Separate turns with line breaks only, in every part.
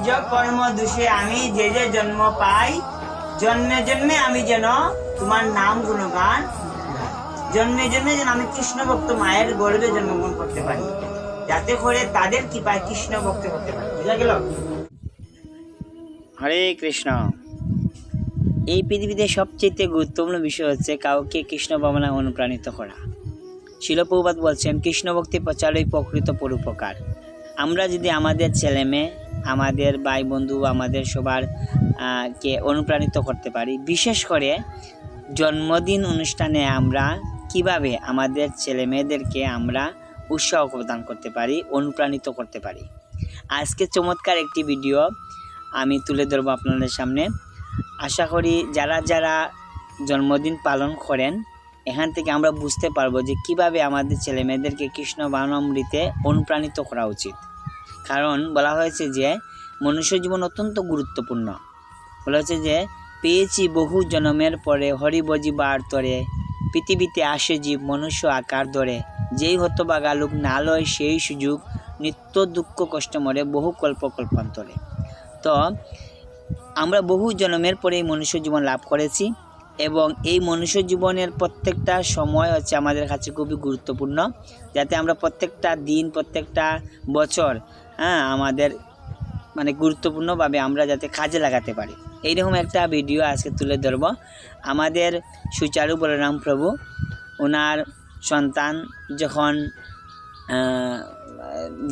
নিজ কর্ম দোষে আমি যে যে জন্ম পাই, জন্মে জন্মে আমি যেন তোমার নাম গুণগান, জন্মে জন্মে যেন আমি কৃষ্ণ ভক্ত মায়ের গর্ভে জন্মগ্রহণ করতে পারি, যাতে করে তাদের কৃপায় কৃষ্ণ ভক্ত করতে পারি। বুঝা গেল?
হরে কৃষ্ণ। এই পৃথিবীতে সবচেয়ে গুরুত্বপূর্ণ বিষয় হচ্ছে কাউকে কৃষ্ণ ভাবনায় অনুপ্রাণিত করা। শিল প্রভুপাদ বলছেন, কৃষ্ণ ভক্তি প্রচারই প্রকৃত পরোপকার। আমরা যদি আমাদের ছেলে মেয়ে, আমাদের ভাই বন্ধু, আমাদের সবার কে অনুপ্রাণিত করতে পারি, বিশেষ করে জন্মদিন অনুষ্ঠানে আমরা কিভাবে আমাদের ছেলে মেয়েদেরকে আমরা উৎসাহ প্রদান করতে পারি, অনুপ্রাণিত করতে পারি। আজকে চমৎকার একটি ভিডিও আমি তুলে ধরবো আপনাদের সামনে। আশা করি যারা যারা জন্মদিন পালন করেন, এখান থেকে আমরা বুঝতে পারবো যে কিভাবে আমাদের ছেলে মেয়েদেরকে কৃষ্ণ ভাবনামৃতে অনুপ্রাণিত করা উচিত। কারণ বলা হয়েছে যে মনুষ্য জীবন অত্যন্ত গুরুত্বপূর্ণ। বলা হয়েছে যে পেয়েছি বহু জন্মের পরে হরি বজিবার তরে, পৃথিবীতে আসে জীব মনুষ্য আকার ধরে, যেই হতভাগা লোক না লয় সেই সুযোগ, নিত্য দুঃখ কষ্ট মরে বহু কল্প কল্পান্তরে। তো আমরা বহু জন্মের পরে এই মনুষ্য জীবন লাভ করেছি এবং এই মনুষ্য জীবনের প্রত্যেকটা সময় হচ্ছে আমাদের কাছে খুবই গুরুত্বপূর্ণ, যাতে আমরা প্রত্যেকটা দিন, প্রত্যেকটা বছর আমাদের গুরুত্বপূর্ণভাবে আমরা যাতে কাজে লাগাতে পারি। এইরকম একটা ভিডিও আজকে তুলে ধরব। আমাদের সুচারু বলরাম প্রভু, ওনার সন্তান যখন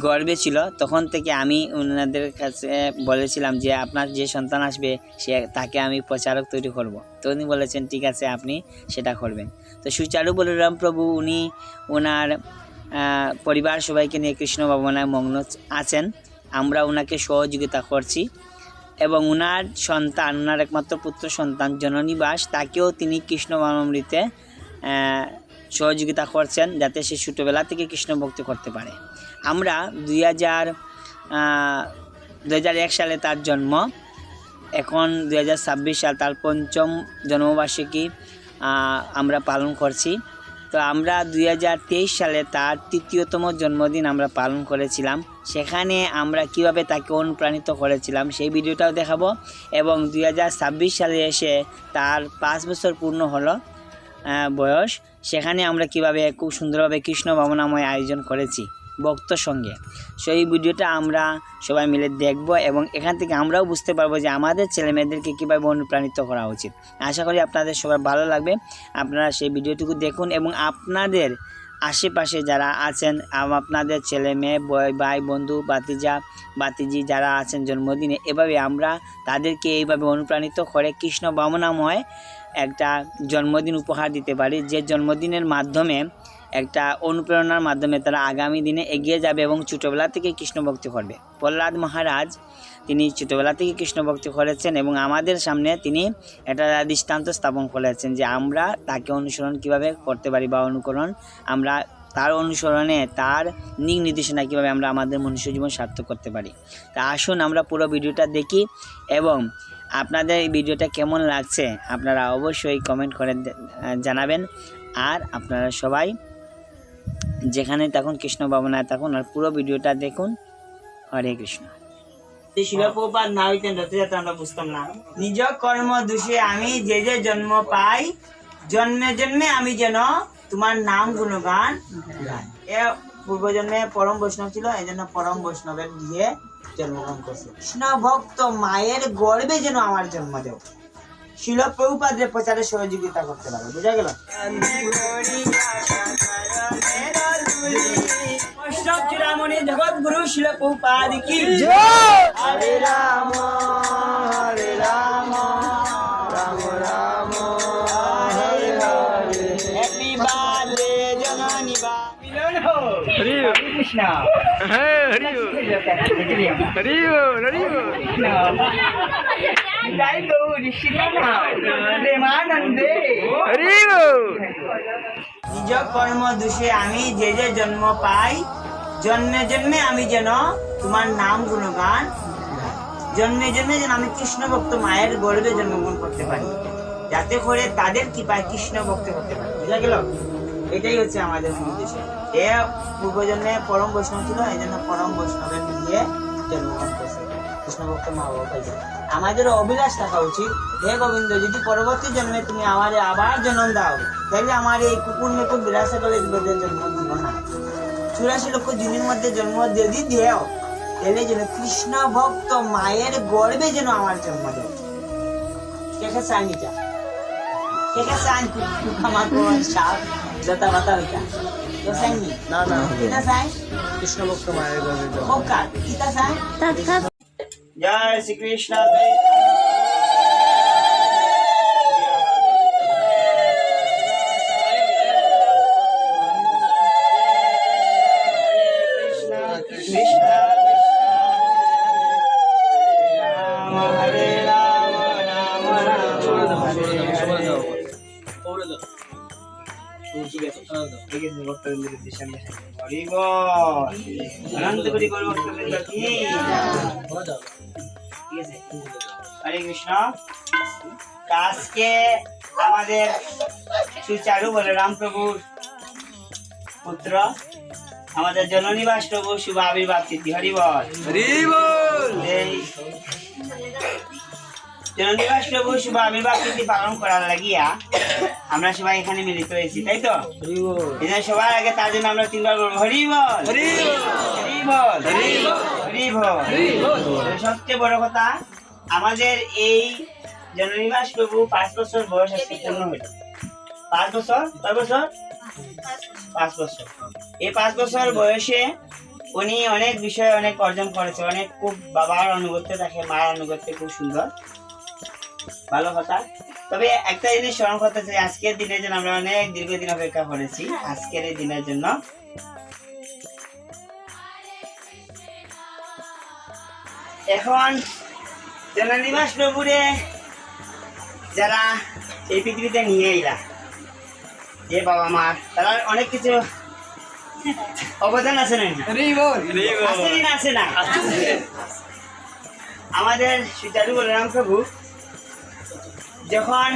গর্বে ছিল, তখন থেকে আমি ওনাদের কাছে বলেছিলাম যে আপনার যে সন্তান আসবে তাকে আমি প্রচারক তৈরি করব। তো উনি বলেছেন ঠিক আছে, আপনি সেটা করবেন। তো সুচারু বলরাম প্রভু উনি ওনার পরিবার সবাইকে নিয়ে কৃষ্ণ ভাবনায় মগ্ন আছেন। আমরা ওনাকে সহযোগিতা করছি এবং ওনার সন্তান, ওনার একমাত্র পুত্র সন্তান জননীবাস, তাকেও তিনি কৃষ্ণ ভাবনামৃতে সহযোগিতা করছেন, যাতে সে ছোটোবেলা থেকে কৃষ্ণ ভক্তি করতে পারে। আমরা 2001 সালে তার জন্ম, এখন 2026 সাল তার 5ম জন্মবার্ষিকী আমরা পালন করছি। তো আমরা 2023 সালে তার 3য়তম জন্মদিন আমরা পালন করেছিলাম। সেখানে আমরা কিভাবে তাকে অনুপ্রাণিত করেছিলাম সেই ভিডিওটাও দেখাবো এবং 2026 সালে এসে তার 5 বছর পূর্ণ হলো বয়স, সেখানে আমরা কিভাবে খুব সুন্দরভাবে কৃষ্ণ ভাবনাময় আয়োজন করেছি ভক্তর সঙ্গে। সেই ভিডিওটা আমরা সবাই মিলে দেখব এবং এখান থেকে আমরাও বুঝতে পারবো যে আমাদের ছেলেমেয়েদেরকে কীভাবে অনুপ্রাণিত করা উচিত। আশা করি আপনাদের সবার ভালো লাগবে। আপনারা সেই ভিডিওটুকু দেখুন এবং আপনাদের আশেপাশে যারা আছেন, আপনাদের ছেলে মেয়ে, ভাই বন্ধু, বাতিজি যারা আছেন জন্মদিনে, এভাবে আমরা তাদেরকে এইভাবে অনুপ্রাণিত করে কৃষ্ণ ভাবনাময় একটা জন্মদিন উপহার দিতে পারি, যে জন্মদিনের মাধ্যমে একটা অনুপ্রেরণার মাধ্যমে তারা আগামী দিনে এগিয়ে যাবে এবং ছোটোবেলা থেকে কৃষ্ণ ভক্তি করবে। প্রহ্লাদ মহারাজ তিনি ছোটোবেলা থেকে কৃষ্ণ ভক্তি করেছেন এবং আমাদের সামনে তিনি একটা দৃষ্টান্ত স্থাপন করেছেন যে আমরা তাকে অনুসরণ কিভাবে করতে পারি বা অনুকরণ, আমরা তার অনুসরণে তার নির্দেশনা কীভাবে আমরা আমাদের মনুষ্য জীবন সার্থক করতে পারি। তা আসুন আমরা পুরো ভিডিওটা দেখি এবং আপনাদের এই ভিডিওটা কেমন লাগছে আপনারা অবশ্যই কমেন্ট করে জানাবেন। আর আপনারা সবাই যেখানে থাকুন কৃষ্ণ ভাবনায় থাকুন আর পুরো ভিডিওটা দেখুন। হরে কৃষ্ণ।
শিল প্রভুপাদ না হইতেন রথযাত্রা আমরা বুঝতাম না। নিজ কর্ম দোষে আমি যে যে জন্ম পাই, জন্মে জন্মে আমি যেন তোমার নাম গুণগান। এ পূর্বজন্মে পরম বৈষ্ণব ছিল, এই জন্য পরম বৈষ্ণবের গৃহে জন্মগ্রহণ করছে। কৃষ্ণ ভক্ত মায়ের গর্ভে যেন আমার জন্ম দেও, শিল প্রভুপাদের প্রচারে সহযোগিতা করতে পারে। বুঝা গেল? জগৎ গুরু শিল প্রভুপাদ কি জয়। হরে রাম হরে রাম রাম রাম হরে হরে। হ্যাপি বার্থডে জননী বা মিলন হো। হরে কৃষ্ণ। হ্যাঁ হরি হরি হরি জয় গৌরী শ্রীরাম প্রেমানন্দে হরি। নিজ কর্ম দোষে আমি যে যে জন্ম পাই, জন্মে জন্মে আমি যেন তোমার নাম গুণগান, জন্মে জন্মে যেন আমি কৃষ্ণ ভক্ত মায়ের গর্ভে জন্মগ্রহণ করতে পারি, যাতে করে তাদের কৃপায় কৃষ্ণ ভক্ত করতে পারি। বুঝা গেল? এটাই হচ্ছে আমাদের উদ্দেশ্য। এ পূর্বজন্মে পরম বৈষ্ণব ছিল, এই জন্য পরম বৈষ্ণবের গৃহে জন্মগ্রহণ করছে। কৃষ্ণ ভক্ত মা বাবা পাইছে। আমাদের অভিলাষ থাকা উচিত, হে গোবিন্দ যদি পরবর্তী জন্মে তুমি আমারে আবার জন্ম দাও তাহলে আমার এই কুকুর মেকুর বিলাসা করে জন্ম দিব না, 84 লক্ষ দিনের মধ্যে জন্ম যদি দেও তাহলে যেন কৃষ্ণ ভক্ত মায়ের গর্বে যেন আমার জন্ম দেও। কে কে চাই নিটা, কে কে চাই আমার সাপ যতা বাতা হইতা তো চাই নি
না না
কিতা চাই
কৃষ্ণ ভক্ত মায়ের গর্বে জন্ম।
হোকা কিতা চাই। জয় শ্রীকৃষ্ণ। আনন্দ করি করবো হরে কৃষ্ণ। আজকে আমাদের সুচারু বলরাম প্রভুর পুত্র আমাদের জননিবাস প্রভু শুভ আবির্ভাব তিথি। হরি বল। এই জননিবাস প্রভু শুভ আবির্ভাব তিথি পালন করার লাগিয়া আমরা সবাই এখানে মিলিত হয়েছি, তাই তো? সবার আগে তার জন্য আমরা 3 বার বলবো হরি বল, হরি বল, হরি বল। সবচেয়ে বড় কথা আমাদের এই জননিবাস প্রভু 5 বছর বয়স আজকে পূর্ণ হইল। 5 বছর, কয় বছর? 5 বছর। এই 5 বছর বয়সে উনি অনেক বিষয়ে অনেক অর্জন করেছে, অনেক খুব বাবার অনুগত্যে থাকে, মার অনুগত্যে খুব সুন্দর, ভালো কথা। তবে একটা জিনিস স্মরণ করতে চাই, আজকের দিনের জন্য আমরা অনেক দীর্ঘদিন অপেক্ষা করেছি, আজকের এই দিনের জন্য। এখন জননিবাস প্রভুরে যারা এই পৃথিবীতে নিয়ে এলা, যে বাবা মা, তারা অনেক কিছু অবদান আছে না? আছে না? আমাদের সুচারু বলরাম প্রভু যখন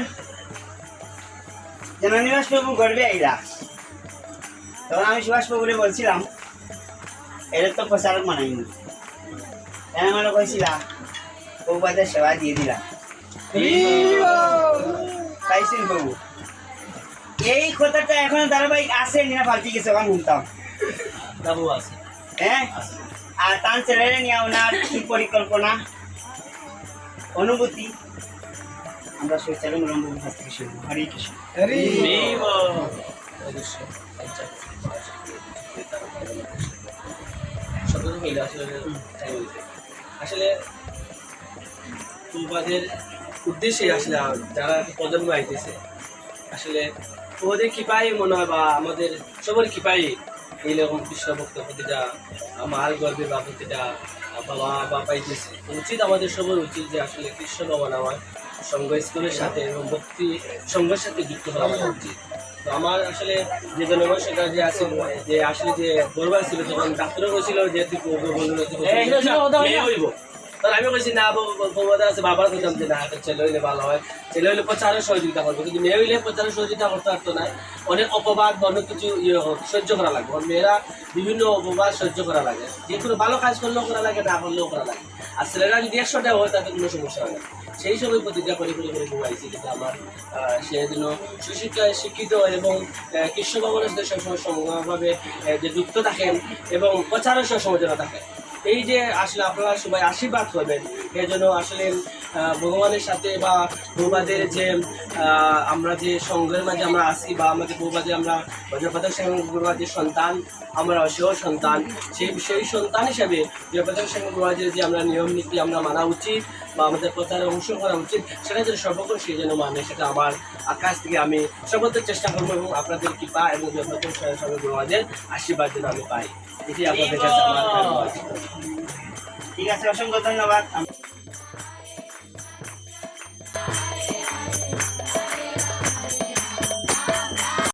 জননিবাস প্রভু গর্বে আইলা, তখন আমি সুভাষ প্রভুরে বলছিলাম এটা তো প্রচারক মানাইনি, মনে কইছিলাম প্রভুপাদের সেবা দিয়ে দিলাম। পাইছেন প্রভু? এই কথাটা এখন ধারাবাহিক আছে না ফালতি গেছে ওখানে শুনতাম। হ্যাঁ, আর তার ছেলেরে নিয়ে ওনার কি পরিকল্পনা, অনুভূতি আমরা সুচারু বলরাম প্রভুর কাছ থেকে শুনবো। হরে কৃষ্ণ।
আসলে তোমাদের উদ্দেশ্যে আসলে যারা প্রজন্ম আইতেছে, আসলে তোমাদের কৃপাই মনে হয় বা আমাদের সবার কৃপাই এইরকম কৃষ্ণ ভক্ত প্রতিটা মার গর্বে বা প্রতিটা বাবা বা পাইতেছে। উচিত আমাদের সবার উচিত যে আসলে কৃষ্ণ ভগবান আমার সঙ্গ স্কুলের সাথে এবং ভক্তি সঙ্গের সাথে যুক্ত হওয়া উচিত। তো আমার আসলে যে জনগণটা যে আছে, যে আসলে যে বলবার ছিল, তখন ডাক্তারও বলছিল যে তুই হইব, তখন আমি বলছি না বৌবাদা আছে, বাবার বলতাম যে না একটা ছেলে হইলে ভালো হয়, ছেলে হইলে প্রচারের সহযোগিতা করবো, কিন্তু মেয়ে হইলে প্রচারের সহযোগিতা করতে পারতো না। অনেক অপবাদ অনেক কিছু সহ্য করা লাগবে, মেয়েরা বিভিন্ন অপবাদ সহ্য করা লাগে, যে কোনো ভালো কাজ করলেও করা লাগে, না করলেও করা লাগে। আর ছেলেরা যদি 100টা হয় তাতে কোনো সমস্যা হয় না। সেই সময় প্রতিজ্ঞা করে ঘুমাইছি কিন্তু আমার সেদিন শিক্ষিত এবং কৃষ্ণ ভগবানের সাথে সবসময় সমভাবে যে যুক্ত থাকেন এবং প্রচারের সমালোচনা থাকেন। এই যে আসলে আপনারা সবাই আশীর্বাদ করবেন, এই জন্য আসলে ভগবানের সাথে বা প্রভুপাদের যে আমরা যে সঙ্গের মাঝে আমরা আসি বা আমাদের প্রভুপাদের আমরা জগন্নাথ গুরুবাদের যে সন্তান, আমরা সেও সন্তান, সেই সন্তান হিসাবে জগন্নাথ গুরুবাদের যে আমরা নিয়ম নীতি আমরা মানা উচিত বা আমাদের প্রচারে অংশ করা উচিত, সেটা যেন সর্বক্ষণ সে যেন মানে, সেটা আমার আকাশ থেকে আমি সর্বত্র চেষ্টা করবো এবং আপনাদের কৃপা এবং জগন্নাথ গুরুবাদের আশীর্বাদ যেন আমি পাই। এটি আপনাদের কাছে আমার।
ঠিক আছে, অসংখ্য ধন্যবাদ।